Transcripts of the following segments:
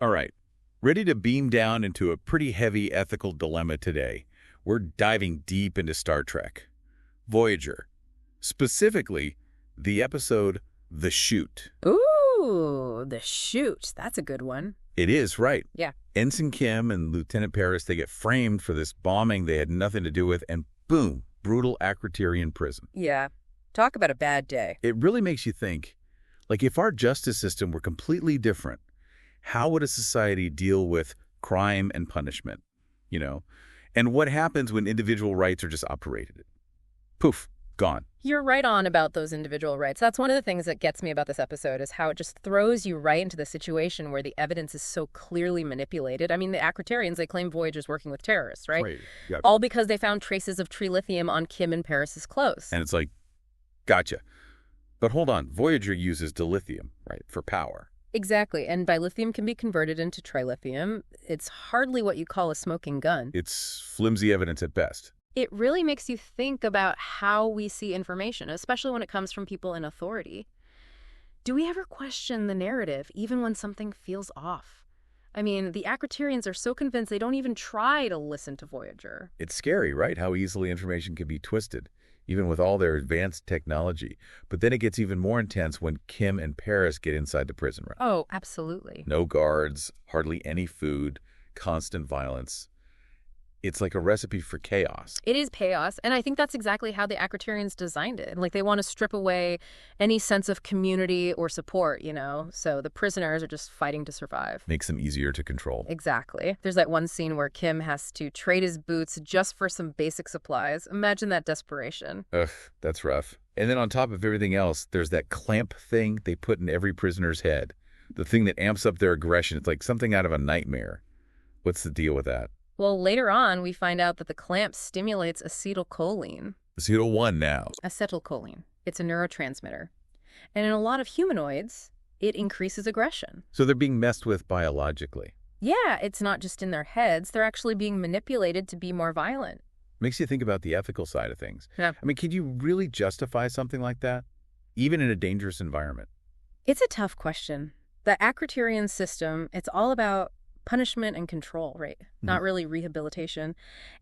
All right, ready to beam down into a pretty heavy ethical dilemma today. We're diving deep into Star Trek. Voyager. Specifically, the episode The Chute. Ooh, the Chute. That's a good one. It is, right. Yeah. Ensign Kim and Lieutenant Paris, they get framed for this bombing they had nothing to do with, and boom, brutal Akritirian prison. Yeah. Talk about a bad day. It really makes you think, like if our justice system were completely different, how would a society deal with crime and punishment, you know? And what happens when individual rights are just operated? Poof, gone. You're right on about those individual rights. That's one of the things that gets me about this episode is how it just throws you right into the situation where the evidence is so clearly manipulated. I mean, the Akritirians, they claim Voyager's working with terrorists, right? Right. Yeah. All because they found traces of trilithium on Kim and Paris's clothes. And it's like, gotcha. But hold on, Voyager uses dilithium, right, for power. Exactly. And dilithium can be converted into trilithium. It's hardly what you call a smoking gun. It's flimsy evidence at best. It really makes you think about how we see information, especially when it comes from people in authority. Do we ever question the narrative, even when something feels off? I mean, the Akritirians are so convinced they don't even try to listen to Voyager. It's scary, right, how easily information can be twisted, even with all their advanced technology. But then it gets even more intense when Kim and Paris get inside the prison, right? Oh, absolutely. No guards, hardly any food, constant violence. It's like a recipe for chaos. It is chaos, and I think that's exactly how the Akritirians designed it. Like, they want to strip away any sense of community or support, you know? So the prisoners are just fighting to survive. Makes them easier to control. Exactly. There's that one scene where Kim has to trade his boots just for some basic supplies. Imagine that desperation. Ugh, that's rough. And then on top of everything else, there's that clamp thing they put in every prisoner's head. The thing that amps up their aggression. It's like something out of a nightmare. What's the deal with that? Well, later on, we find out that the clamp stimulates acetylcholine. Acetyl-1 now. Acetylcholine. It's a neurotransmitter. And in a lot of humanoids, it increases aggression. So they're being messed with biologically. Yeah, it's not just in their heads. They're actually being manipulated to be more violent. Makes you think about the ethical side of things. Yeah. I mean, could you really justify something like that, even in a dangerous environment? It's a tough question. The Akritirian system, it's all about punishment and control, right? Not really rehabilitation.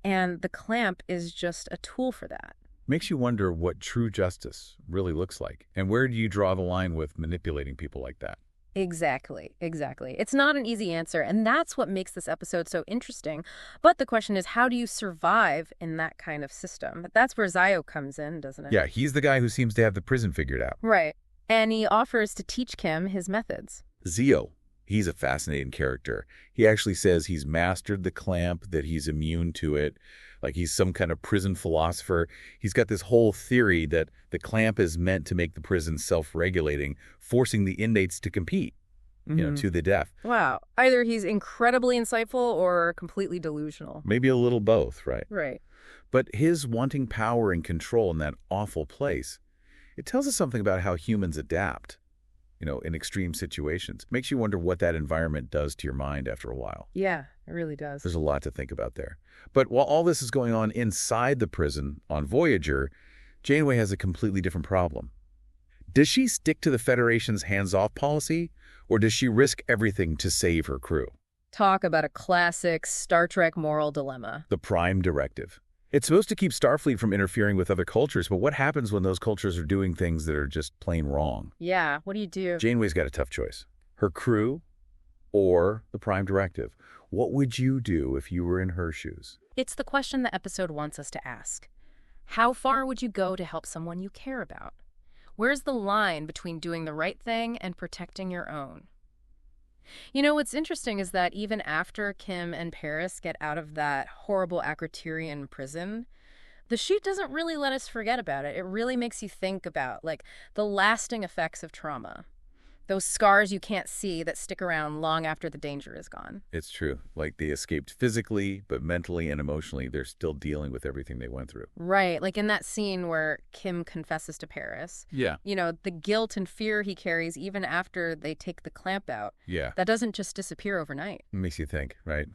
And the clamp is just a tool for that. Makes you wonder what true justice really looks like. And where do you draw the line with manipulating people like that? Exactly, exactly. It's not an easy answer, and that's what makes this episode so interesting. But the question is, how do you survive in that kind of system? That's where Zio comes in, doesn't it? Yeah, he's the guy who seems to have the prison figured out. Right. And he offers to teach Kim his methods. Zio. He's a fascinating character. He actually says he's mastered the clamp, that he's immune to it, like he's some kind of prison philosopher. He's got this whole theory that the clamp is meant to make the prison self-regulating, forcing the inmates to compete, you know, to the death. Wow. Either he's incredibly insightful or completely delusional. Maybe a little both, right? Right. But his wanting power and control in that awful place, it tells us something about how humans adapt. You know, in extreme situations. Makes you wonder what that environment does to your mind after a while. Yeah, it really does. There's a lot to think about there. But while all this is going on inside the prison on Voyager, Janeway has a completely different problem. Does she stick to the Federation's hands-off policy, or does she risk everything to save her crew? Talk about a classic Star Trek moral dilemma. The Prime Directive. It's supposed to keep Starfleet from interfering with other cultures, but what happens when those cultures are doing things that are just plain wrong? Yeah, what do you do? Janeway's got a tough choice. Her crew or the Prime Directive. What would you do if you were in her shoes? It's the question the episode wants us to ask. How far would you go to help someone you care about? Where's the line between doing the right thing and protecting your own? You know, what's interesting is that even after Kim and Paris get out of that horrible Akritirian prison, the Chute doesn't really let us forget about it. It really makes you think about, like, the lasting effects of trauma. Those scars you can't see that stick around long after the danger is gone. It's true. Like, they escaped physically, but mentally and emotionally, they're still dealing with everything they went through. Right. Like in that scene where Kim confesses to Paris. Yeah. You know, the guilt and fear he carries even after they take the clamp out. Yeah. That doesn't just disappear overnight. It makes you think, right?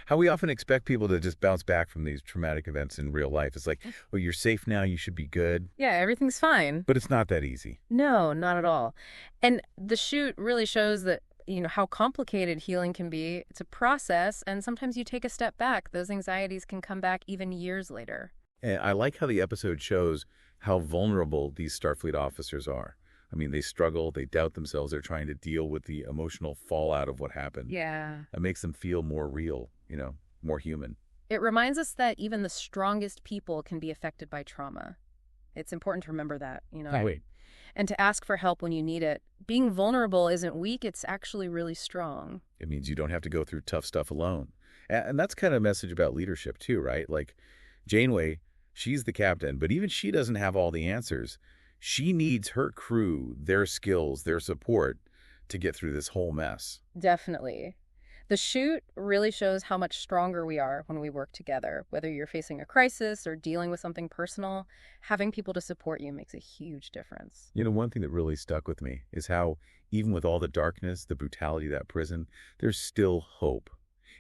How we often expect people to just bounce back from these traumatic events in real life. It's like, oh, you're safe now, you should be good. Yeah, everything's fine. But it's not that easy. No, not at all. And the Chute really shows that how complicated healing can be. It's a process, and sometimes you take a step back. Those anxieties can come back even years later. And I like how the episode shows how vulnerable these Starfleet officers are. I mean, they struggle, they doubt themselves, they're trying to deal with the emotional fallout of what happened. Yeah. It makes them feel more real, more human. It reminds us that even the strongest people can be affected by trauma. It's important to remember that, Oh, wait. and to ask for help when you need it. Being vulnerable isn't weak, it's actually really strong. It means you don't have to go through tough stuff alone. And that's kind of a message about leadership too, right? Like Janeway, she's the captain, but even she doesn't have all the answers. She needs her crew, their skills, their support to get through this whole mess. Definitely. The Chute really shows how much stronger we are when we work together. Whether you're facing a crisis or dealing with something personal, having people to support you makes a huge difference. One thing that really stuck with me is how, even with all the darkness, the brutality of that prison, there's still hope.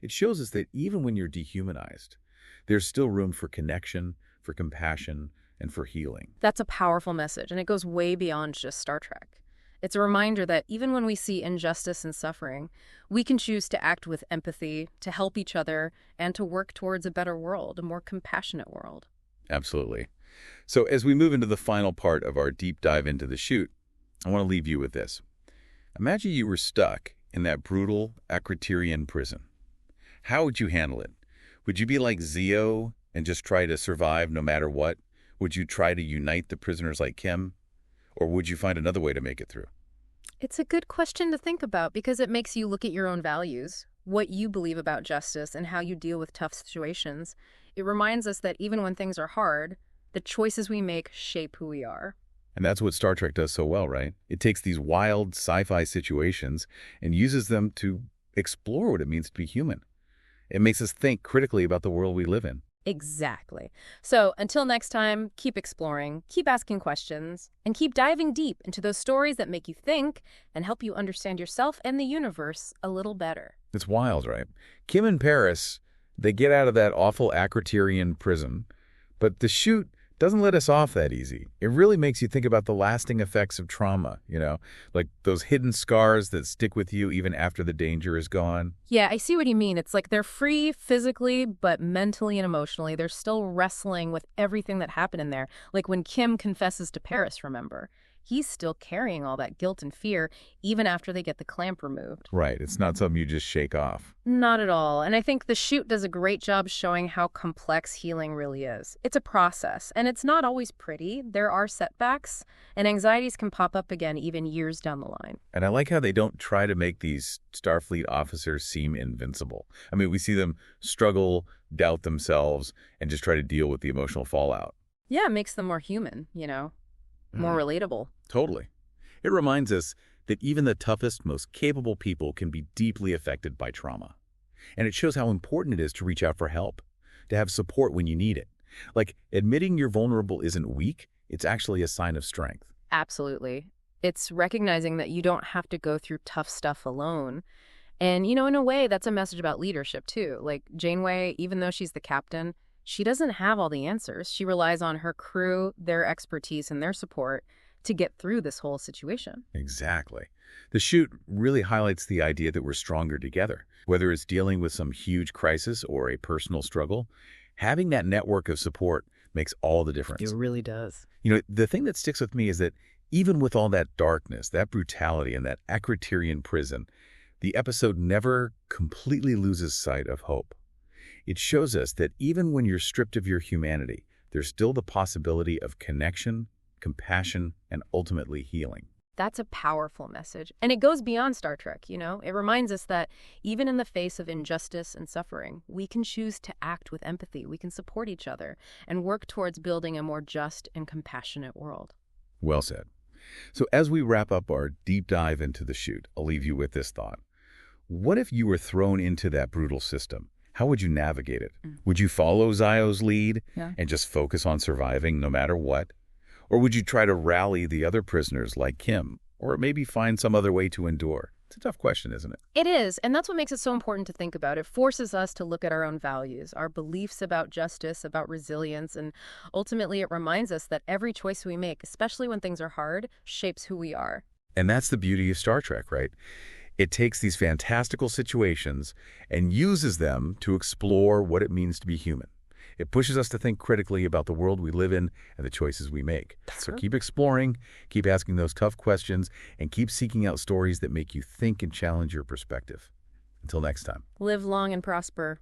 It shows us that even when you're dehumanized, there's still room for connection, for compassion, and for healing. That's a powerful message, and it goes way beyond just Star Trek. It's a reminder that even when we see injustice and suffering, we can choose to act with empathy, to help each other, and to work towards a better world, a more compassionate world. Absolutely. So as we move into the final part of our deep dive into the Chute, I want to leave you with this. Imagine you were stuck in that brutal Akritirian prison. How would you handle it? Would you be like Zio and just try to survive no matter what? Would you try to unite the prisoners like Kim? Or would you find another way to make it through? It's a good question to think about because it makes you look at your own values, what you believe about justice, and how you deal with tough situations. It reminds us that even when things are hard, the choices we make shape who we are. And that's what Star Trek does so well, right? It takes these wild sci-fi situations and uses them to explore what it means to be human. It makes us think critically about the world we live in. Exactly. So until next time, keep exploring, keep asking questions, and keep diving deep into those stories that make you think and help you understand yourself and the universe a little better. It's wild, right? Kim and Paris, they get out of that awful Akritirian prison, but the Chute doesn't let us off that easy. It really makes you think about the lasting effects of trauma, like those hidden scars that stick with you even after the danger is gone. Yeah, I see what you mean. It's like they're free physically, but mentally and emotionally, they're still wrestling with everything that happened in there. Like when Kim confesses to Paris, remember? He's still carrying all that guilt and fear even after they get the clamp removed. Right. It's not something you just shake off. Not at all. And I think the Chute does a great job showing how complex healing really is. It's a process, and it's not always pretty. There are setbacks, and anxieties can pop up again even years down the line. And I like how they don't try to make these Starfleet officers seem invincible. I mean, we see them struggle, doubt themselves, and just try to deal with the emotional fallout. Yeah, it makes them more human, more relatable. Totally. It reminds us that even the toughest, most capable people can be deeply affected by trauma. And it shows how important it is to reach out for help, to have support when you need it. Like, admitting you're vulnerable isn't weak, it's actually a sign of strength. Absolutely. It's recognizing that you don't have to go through tough stuff alone. And, in a way, that's a message about leadership, too. Like, Janeway, even though she's the captain, she doesn't have all the answers. She relies on her crew, their expertise, and their support to get through this whole situation. Exactly. The Chute really highlights the idea that we're stronger together. Whether it's dealing with some huge crisis or a personal struggle, having that network of support makes all the difference. It really does. The thing that sticks with me is that even with all that darkness, that brutality, and that Akritirian prison, the episode never completely loses sight of hope. It shows us that even when you're stripped of your humanity, there's still the possibility of connection, compassion, and ultimately healing. That's a powerful message. And it goes beyond Star Trek, It reminds us that even in the face of injustice and suffering, we can choose to act with empathy. We can support each other and work towards building a more just and compassionate world. Well said. So as we wrap up our deep dive into the Chute, I'll leave you with this thought. What if you were thrown into that brutal system? How would you navigate it? Would you follow Zio's lead and just focus on surviving no matter what? Or would you try to rally the other prisoners like Kim? Or maybe find some other way to endure? It's a tough question, isn't it? It is, and that's what makes it so important to think about. It forces us to look at our own values, our beliefs about justice, about resilience, and ultimately it reminds us that every choice we make, especially when things are hard, shapes who we are. And that's the beauty of Star Trek, right? It takes these fantastical situations and uses them to explore what it means to be human. It pushes us to think critically about the world we live in and the choices we make. So keep exploring, keep asking those tough questions, and keep seeking out stories that make you think and challenge your perspective. Until next time. Live long and prosper.